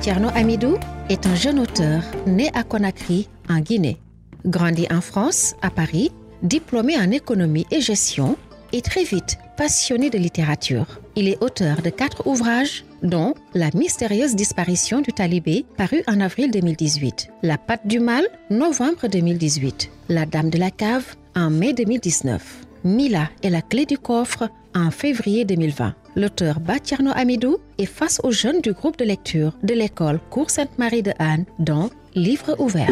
Thierno Hamidou est un jeune auteur né à Conakry, en Guinée. Grandi en France, à Paris, diplômé en économie et gestion et très vite passionné de littérature. Il est auteur de 4 ouvrages, dont La mystérieuse disparition du talibé, paru en avril 2018, La patte du mal, novembre 2018, La dame de la cave, en mai 2019, Mila et la clé du coffre, en février 2020. L'auteur Thierno Hamidou est face aux jeunes du groupe de lecture de l'école Cours Sainte-Marie de Anne dans Livre ouvert.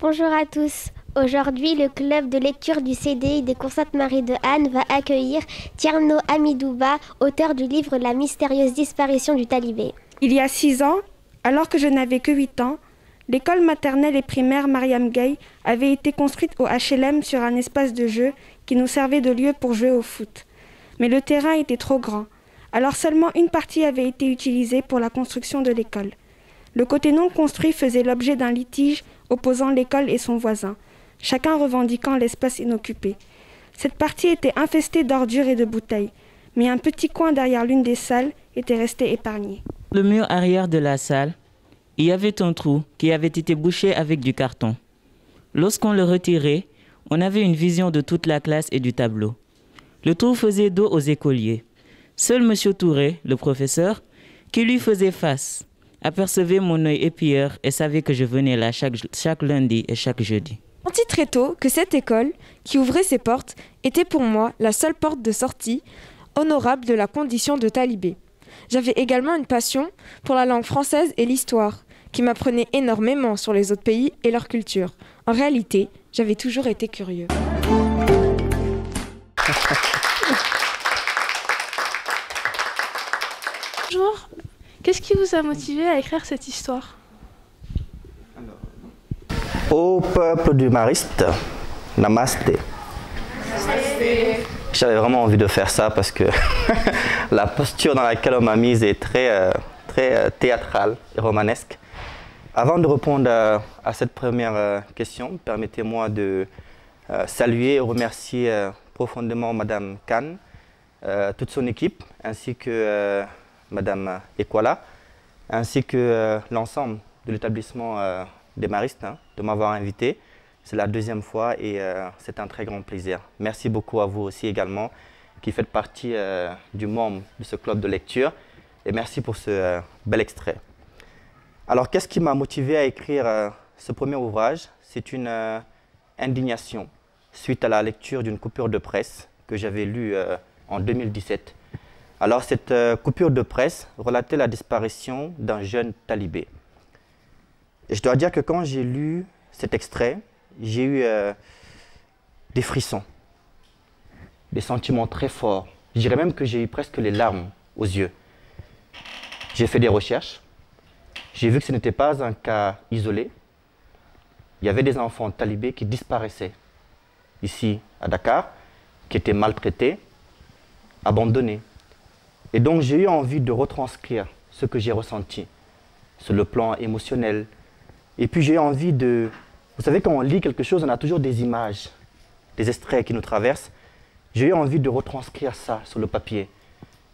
Bonjour à tous. Aujourd'hui, le club de lecture du CDI des Cours Sainte-Marie de Anne va accueillir Thierno Hamidou, auteur du livre La mystérieuse disparition du talibé. Il y a 6 ans, alors que je n'avais que 8 ans, l'école maternelle et primaire Mariam Gueye avait été construite au HLM sur un espace de jeu qui nous servait de lieu pour jouer au foot. Mais le terrain était trop grand, alors seulement une partie avait été utilisée pour la construction de l'école. Le côté non construit faisait l'objet d'un litige opposant l'école et son voisin, chacun revendiquant l'espace inoccupé. Cette partie était infestée d'ordures et de bouteilles, mais un petit coin derrière l'une des salles était resté épargné. Le mur arrière de la salle, il y avait un trou qui avait été bouché avec du carton. Lorsqu'on le retirait, on avait une vision de toute la classe et du tableau. Le trou faisait dos aux écoliers. Seul M. Touré, le professeur, qui lui faisait face, apercevait mon œil épieur et savait que je venais là chaque lundi et chaque jeudi. Je sentis très tôt que cette école, qui ouvrait ses portes, était pour moi la seule porte de sortie honorable de la condition de talibé. J'avais également une passion pour la langue française et l'histoire, qui m'apprenait énormément sur les autres pays et leur culture. En réalité, j'avais toujours été curieux. Bonjour, qu'est-ce qui vous a motivé à écrire cette histoire? Au peuple du Mariste, namasté. J'avais vraiment envie de faire ça parce que la posture dans laquelle on m'a mise est très théâtrale et romanesque. Avant de répondre à cette première question, permettez-moi de saluer et remercier profondément Madame Khan, toute son équipe, ainsi que Madame Ekwala, ainsi que l'ensemble de l'établissement des Maristes de m'avoir invité. C'est la 2e fois et c'est un très grand plaisir. Merci beaucoup à vous aussi également qui faites partie du membre de ce club de lecture et merci pour ce bel extrait. Alors qu'est-ce qui m'a motivé à écrire ce premier ouvrage? C'est une indignation suite à la lecture d'une coupure de presse que j'avais lue en 2017. Alors cette coupure de presse relatait la disparition d'un jeune talibé. Et je dois dire que quand j'ai lu cet extrait, j'ai eu des frissons, des sentiments très forts. Je dirais même que j'ai eu presque les larmes aux yeux. J'ai fait des recherches. J'ai vu que ce n'était pas un cas isolé. Il y avait des enfants talibés qui disparaissaient ici à Dakar, qui étaient maltraités, abandonnés. Et donc j'ai eu envie de retranscrire ce que j'ai ressenti sur le plan émotionnel. Et puis j'ai eu envie de... Vous savez, quand on lit quelque chose, on a toujours des images, des extraits qui nous traversent. J'ai eu envie de retranscrire ça sur le papier.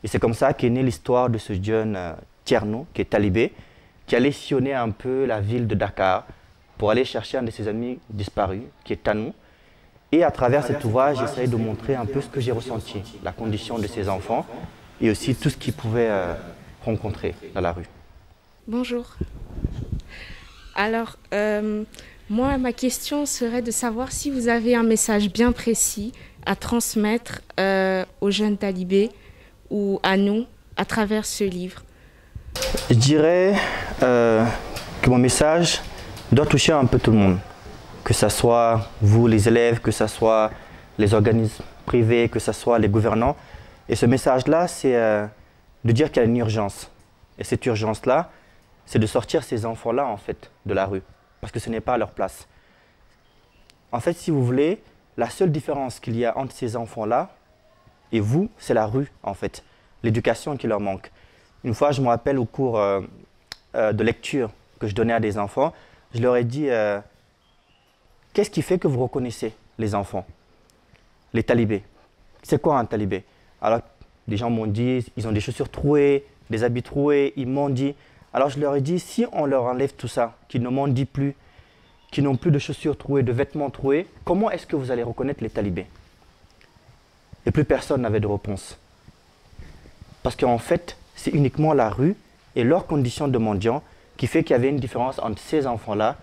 Et c'est comme ça qu'est née l'histoire de ce jeune Thierno, qui est talibé, qui allait sillonner un peu la ville de Dakar pour aller chercher un de ses amis disparus, qui est Tanou. Et à travers cet ouvrage, j'essaie de montrer un peu ce que j'ai ressenti, la condition de ces enfants et aussi tout ce qu'ils pouvaient rencontrer dans la rue. Bonjour. Alors, moi, ma question serait de savoir si vous avez un message bien précis à transmettre aux jeunes talibés ou à nous à travers ce livre. Je dirais que mon message doit toucher un peu tout le monde. Que ce soit vous, les élèves, que ce soit les organismes privés, que ce soit les gouvernants. Et ce message-là, c'est de dire qu'il y a une urgence. Et cette urgence-là, c'est de sortir ces enfants-là, en fait, de la rue. Parce que ce n'est pas à leur place. En fait, si vous voulez, la seule différence qu'il y a entre ces enfants-là et vous, c'est la rue, en fait. L'éducation qui leur manque. Une fois, je me rappelle au cours de lecture que je donnais à des enfants, je leur ai dit qu'est-ce qui fait que vous reconnaissez les enfants, les talibés? c'est quoi un talibé? Alors, des gens m'ont dit, ils ont des chaussures trouées, des habits troués, ils m'ont dit. Alors je leur ai dit, si on leur enlève tout ça, qu'ils ne mendient plus, qu'ils n'ont plus de chaussures trouées, de vêtements troués, comment est-ce que vous allez reconnaître les talibés? Et plus personne n'avait de réponse. Parce qu'en fait, c'est uniquement la rue et leurs conditions de mendiants qui fait qu'il y avait une différence entre ces enfants-là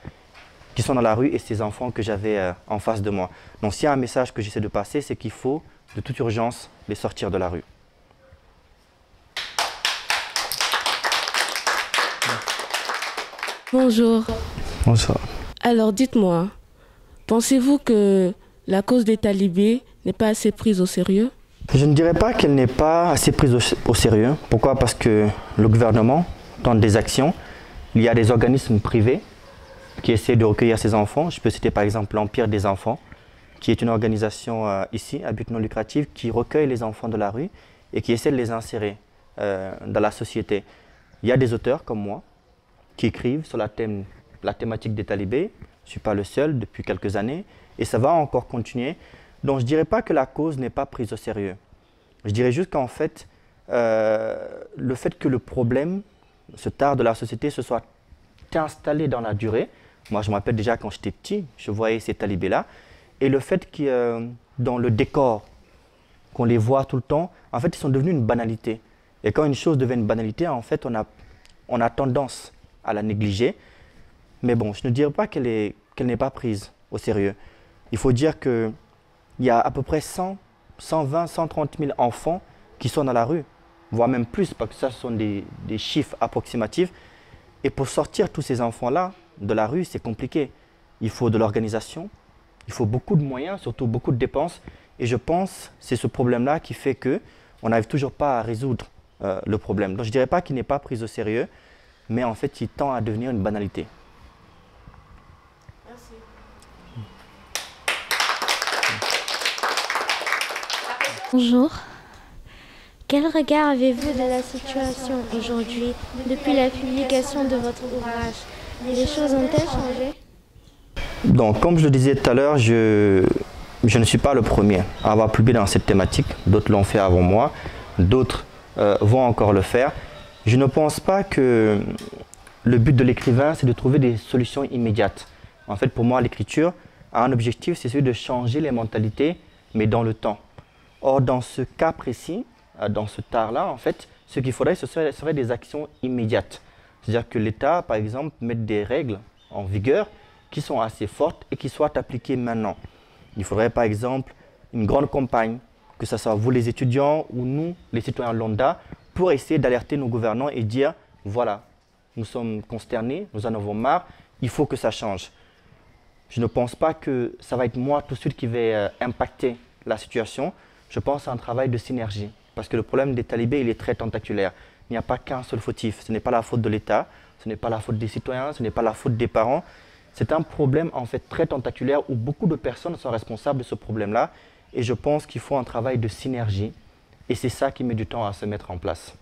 qui sont dans la rue et ces enfants que j'avais en face de moi. Donc s'il y a un message que j'essaie de passer, c'est qu'il faut de toute urgence les sortir de la rue. Bonjour. Bonsoir. Alors dites-moi, pensez-vous que la cause des talibés n'est pas assez prise au sérieux? Je ne dirais pas qu'elle n'est pas assez prise au sérieux. Pourquoi? Parce que le gouvernement tente des actions. Il y a des organismes privés qui essaient de recueillir ces enfants. Je peux citer par exemple l'Empire des enfants, qui est une organisation ici, à but non lucratif, qui recueille les enfants de la rue et qui essaie de les insérer dans la société. Il y a des auteurs comme moi qui écrivent sur la thématique des talibés. Je ne suis pas le seul depuis quelques années et ça va encore continuer. Donc je ne dirais pas que la cause n'est pas prise au sérieux. Je dirais juste qu'en fait, le fait que le problème, ce tard de la société, se soit installé dans la durée. Moi, je me rappelle déjà quand j'étais petit, je voyais ces talibés-là. Et le fait que dans le décor, qu'on les voit tout le temps, en fait, ils sont devenus une banalité. Et quand une chose devient une banalité, en fait, on a tendance à la négliger. Mais bon, je ne dirais pas qu'elle n'est pas prise au sérieux. Il faut dire qu'il y a à peu près 100, 120, 130 000 enfants qui sont dans la rue, voire même plus, parce que ça, ce sont des chiffres approximatifs. Et pour sortir tous ces enfants-là de la rue, c'est compliqué. Il faut de l'organisation, il faut beaucoup de moyens, surtout beaucoup de dépenses. Et je pense que c'est ce problème-là qui fait qu'on n'arrive toujours pas à résoudre le problème. Donc je ne dirais pas qu'il n'est pas pris au sérieux, mais en fait, il tend à devenir une banalité. Merci. Bonjour. Quel regard avez-vous de la situation aujourd'hui depuis la publication de votre ouvrage? Les choses ont-elles changé? Donc, comme je le disais tout à l'heure, je ne suis pas le premier à avoir publié dans cette thématique. D'autres l'ont fait avant moi, d'autres vont encore le faire. Je ne pense pas que le but de l'écrivain, c'est de trouver des solutions immédiates. En fait, pour moi, l'écriture a un objectif, c'est celui de changer les mentalités, mais dans le temps. Or, dans ce cas précis, dans ce tard-là, en fait, ce qu'il faudrait, ce serait des actions immédiates. C'est-à-dire que l'État, par exemple, mette des règles en vigueur qui sont assez fortes et qui soient appliquées maintenant. Il faudrait, par exemple, une grande campagne, que ce soit vous les étudiants ou nous, les citoyens lambda, pour essayer d'alerter nos gouvernants et dire, voilà, nous sommes consternés, nous en avons marre, il faut que ça change. Je ne pense pas que ça va être moi tout de suite qui vais impacter la situation. Je pense à un travail de synergie. Parce que le problème des talibés, il est très tentaculaire. Il n'y a pas qu'un seul fautif. Ce n'est pas la faute de l'État, ce n'est pas la faute des citoyens, ce n'est pas la faute des parents. C'est un problème en fait très tentaculaire où beaucoup de personnes sont responsables de ce problème-là. Et je pense qu'il faut un travail de synergie. Et c'est ça qui met du temps à se mettre en place.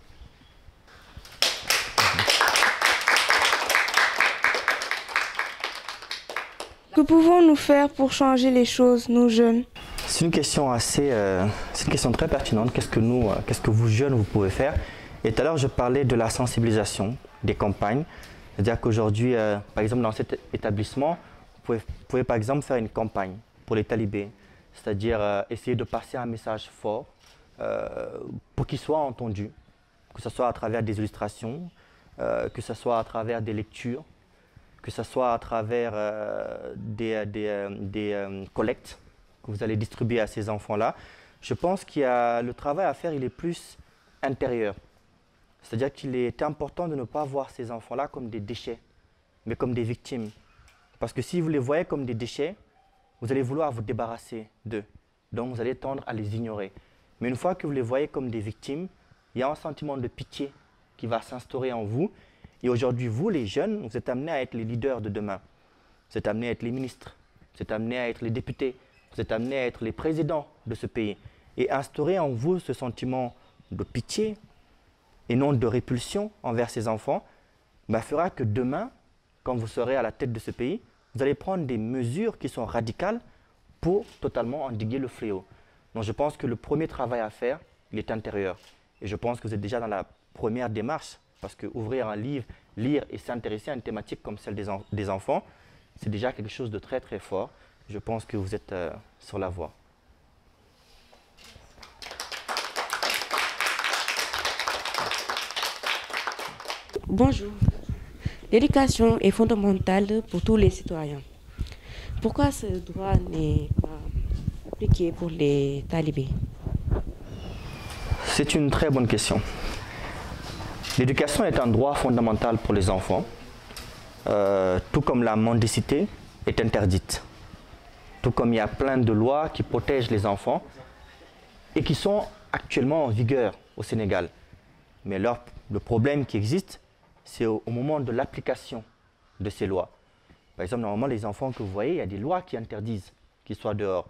Que pouvons-nous faire pour changer les choses, nous jeunes? C'est une question très pertinente. Qu'est-ce que vous jeunes, vous pouvez faire? Et tout à l'heure, je parlais de la sensibilisation, des campagnes. C'est-à-dire qu'aujourd'hui, par exemple, dans cet établissement, vous pouvez par exemple faire une campagne pour les talibés. C'est-à-dire essayer de passer un message fort pour qu'il soit entendu, que ce soit à travers des illustrations, que ce soit à travers des lectures, que ce soit à travers des collectes que vous allez distribuer à ces enfants-là. Je pense qu'il y a le travail à faire, il est plus intérieur. C'est-à-dire qu'il est important de ne pas voir ces enfants-là comme des déchets, mais comme des victimes. Parce que si vous les voyez comme des déchets, vous allez vouloir vous débarrasser d'eux. Donc vous allez tendre à les ignorer. Mais une fois que vous les voyez comme des victimes, il y a un sentiment de pitié qui va s'instaurer en vous. Et aujourd'hui, vous, les jeunes, vous êtes amenés à être les leaders de demain. Vous êtes amenés à être les ministres, vous êtes amenés à être les députés, vous êtes amenés à être les présidents de ce pays. Et instaurer en vous ce sentiment de pitié et non de répulsion envers ces enfants fera que demain, quand vous serez à la tête de ce pays, vous allez prendre des mesures qui sont radicales pour totalement endiguer le fléau. Donc je pense que le premier travail à faire, il est intérieur. Et je pense que vous êtes déjà dans la première démarche, parce que ouvrir un livre, lire et s'intéresser à une thématique comme celle des enfants, c'est déjà quelque chose de très très fort. Je pense que vous êtes sur la voie. Bonjour. L'éducation est fondamentale pour tous les citoyens. Pourquoi ce droit n'est pas appliqué pour les talibés? C'est une très bonne question. L'éducation est un droit fondamental pour les enfants, tout comme la mendicité est interdite. Tout comme il y a plein de lois qui protègent les enfants et qui sont actuellement en vigueur au Sénégal. Mais le problème qui existe, c'est au moment de l'application de ces lois. Par exemple, normalement, les enfants que vous voyez, il y a des lois qui interdisent qu'ils soient dehors.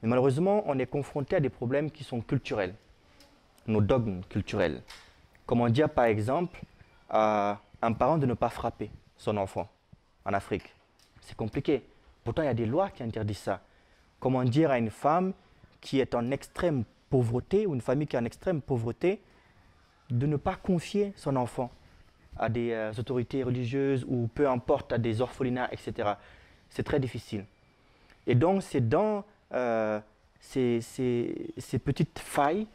Mais malheureusement, on est confronté à des problèmes qui sont culturels, nos dogmes culturels. Comment dire, par exemple, à un parent de ne pas frapper son enfant en Afrique? C'est compliqué. Pourtant, il y a des lois qui interdisent ça. Comment dire à une femme qui est en extrême pauvreté, ou une famille qui est en extrême pauvreté, de ne pas confier son enfant à des autorités religieuses ou peu importe, à des orphelinats, etc. C'est très difficile. Et donc, c'est dans ces petites failles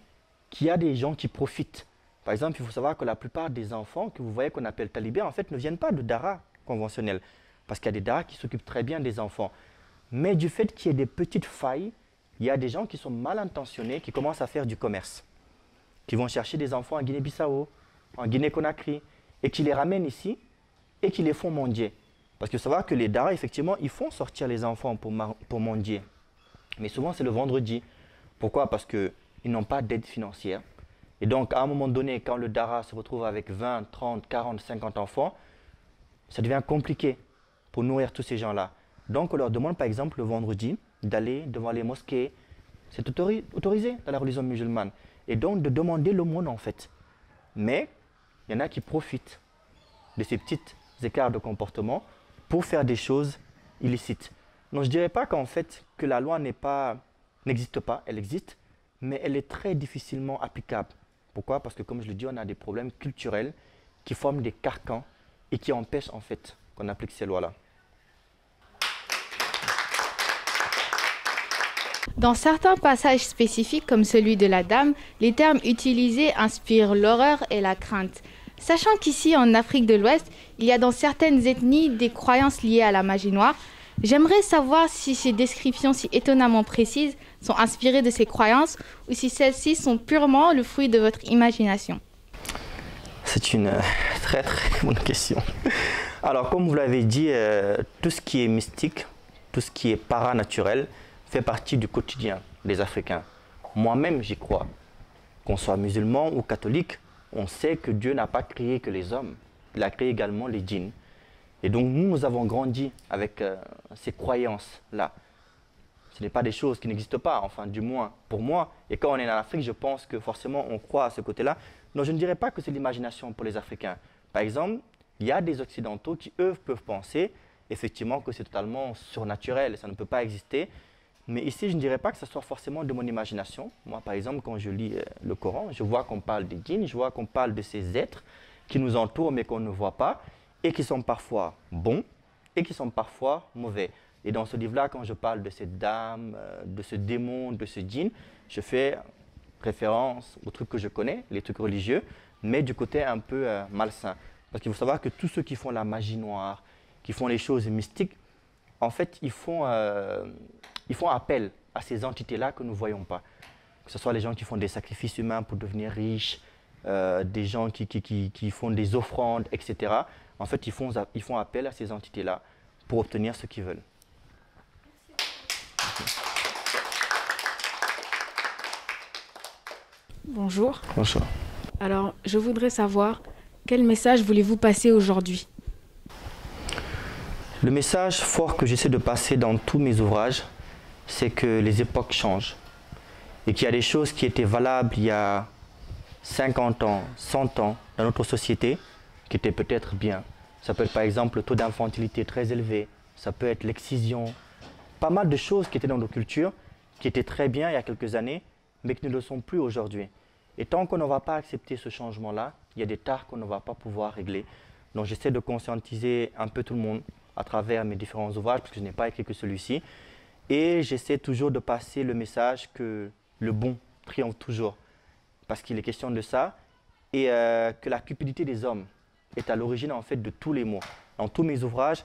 qu'il y a des gens qui profitent. Par exemple, il faut savoir que la plupart des enfants que vous voyez qu'on appelle talibés, en fait, ne viennent pas de daara conventionnels. Parce qu'il y a des daara qui s'occupent très bien des enfants. Mais du fait qu'il y ait des petites failles, il y a des gens qui sont mal intentionnés, qui commencent à faire du commerce, qui vont chercher des enfants en Guinée-Bissau, en Guinée-Conakry, et qui les ramènent ici, et qui les font mendier. Parce qu'il faut savoir que les daara, effectivement, ils font sortir les enfants pour mendier. Mais souvent, c'est le vendredi. Pourquoi? Parce qu'ils n'ont pas d'aide financière. Et donc, à un moment donné, quand le daara se retrouve avec 20, 30, 40, 50 enfants, ça devient compliqué pour nourrir tous ces gens-là. Donc, on leur demande, par exemple, le vendredi, d'aller devant les mosquées. C'est autorisé dans la religion musulmane. Et donc, de demander l'aumône, en fait. Mais, il y en a qui profitent de ces petits écarts de comportement pour faire des choses illicites. Donc, je ne dirais pas qu'en fait, que la loi n'existe pas, elle existe, mais elle est très difficilement applicable. Pourquoi? Parce que, comme je le dis, on a des problèmes culturels qui forment des carcans et qui empêchent, en fait, qu'on applique ces lois-là. Dans certains passages spécifiques, comme celui de la dame, les termes utilisés inspirent l'horreur et la crainte. Sachant qu'ici, en Afrique de l'Ouest, il y a dans certaines ethnies des croyances liées à la magie noire, j'aimerais savoir si ces descriptions si étonnamment précises sont inspirées de ces croyances ou si celles-ci sont purement le fruit de votre imagination. C'est une très très bonne question. Alors, comme vous l'avez dit, tout ce qui est mystique, tout ce qui est paranaturel, fait partie du quotidien des Africains. Moi-même, j'y crois. Qu'on soit musulman ou catholique, on sait que Dieu n'a pas créé que les hommes. Il a créé également les djinns. Et donc, nous avons grandi avec ces croyances-là. Ce n'est pas des choses qui n'existent pas, enfin, du moins pour moi. Et quand on est en Afrique, je pense que forcément, on croit à ce côté-là. Donc, je ne dirais pas que c'est l'imagination pour les Africains. Par exemple, il y a des Occidentaux qui, eux, peuvent penser effectivement que c'est totalement surnaturel, ça ne peut pas exister. Mais ici, je ne dirais pas que ce soit forcément de mon imagination. Moi, par exemple, quand je lis le Coran, je vois qu'on parle des djinns, je vois qu'on parle de ces êtres qui nous entourent mais qu'on ne voit pas et qui sont parfois bons et qui sont parfois mauvais. Et dans ce livre-là, quand je parle de cette dame, de ce démon, de ce djinn, je fais référence aux trucs que je connais, les trucs religieux, mais du côté un peu malsain. Parce qu'il faut savoir que tous ceux qui font la magie noire, qui font les choses mystiques, en fait, ils font appel à ces entités-là que nous ne voyons pas. Que ce soit les gens qui font des sacrifices humains pour devenir riches, des gens qui font des offrandes, etc. En fait, ils font appel à ces entités-là pour obtenir ce qu'ils veulent. Bonjour. Bonjour. Alors, je voudrais savoir, quel message voulez-vous passer aujourd'hui? Le message fort que j'essaie de passer dans tous mes ouvrages, c'est que les époques changent et qu'il y a des choses qui étaient valables il y a 50 ans, 100 ans dans notre société qui étaient peut-être bien. Ça peut être par exemple le taux d'infantilité très élevé, ça peut être l'excision, pas mal de choses qui étaient dans nos cultures qui étaient très bien il y a quelques années, mais qui ne le sont plus aujourd'hui. Et tant qu'on ne va pas accepter ce changement-là, il y a des tares qu'on ne va pas pouvoir régler. Donc j'essaie de conscientiser un peu tout le monde à travers mes différents ouvrages, parce que je n'ai pas écrit que celui-ci. Et j'essaie toujours de passer le message que le bon triomphe toujours, parce qu'il est question de ça, et que la cupidité des hommes est à l'origine en fait de tous les maux. Dans tous mes ouvrages,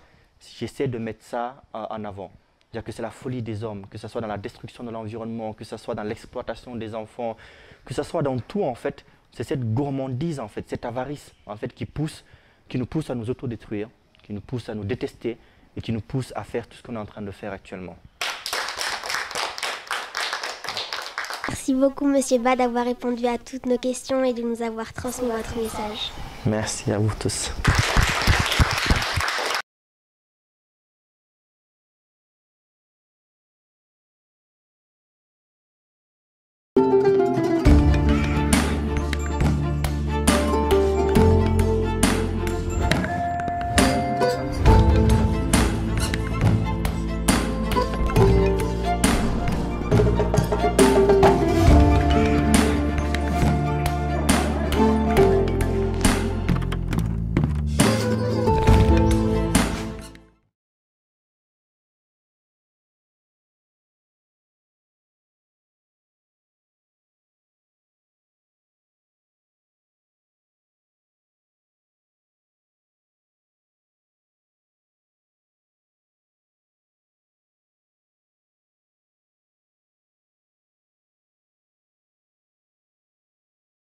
j'essaie de mettre ça en avant. C'est-à-dire que c'est la folie des hommes, que ce soit dans la destruction de l'environnement, que ce soit dans l'exploitation des enfants, que ce soit dans tout en fait. C'est cette gourmandise en fait, cette avarice en fait qui nous pousse à nous autodétruire, qui nous pousse à nous détester et qui nous pousse à faire tout ce qu'on est en train de faire actuellement. Merci beaucoup, Monsieur Ba, d'avoir répondu à toutes nos questions et de nous avoir transmis votre message. Merci à vous tous.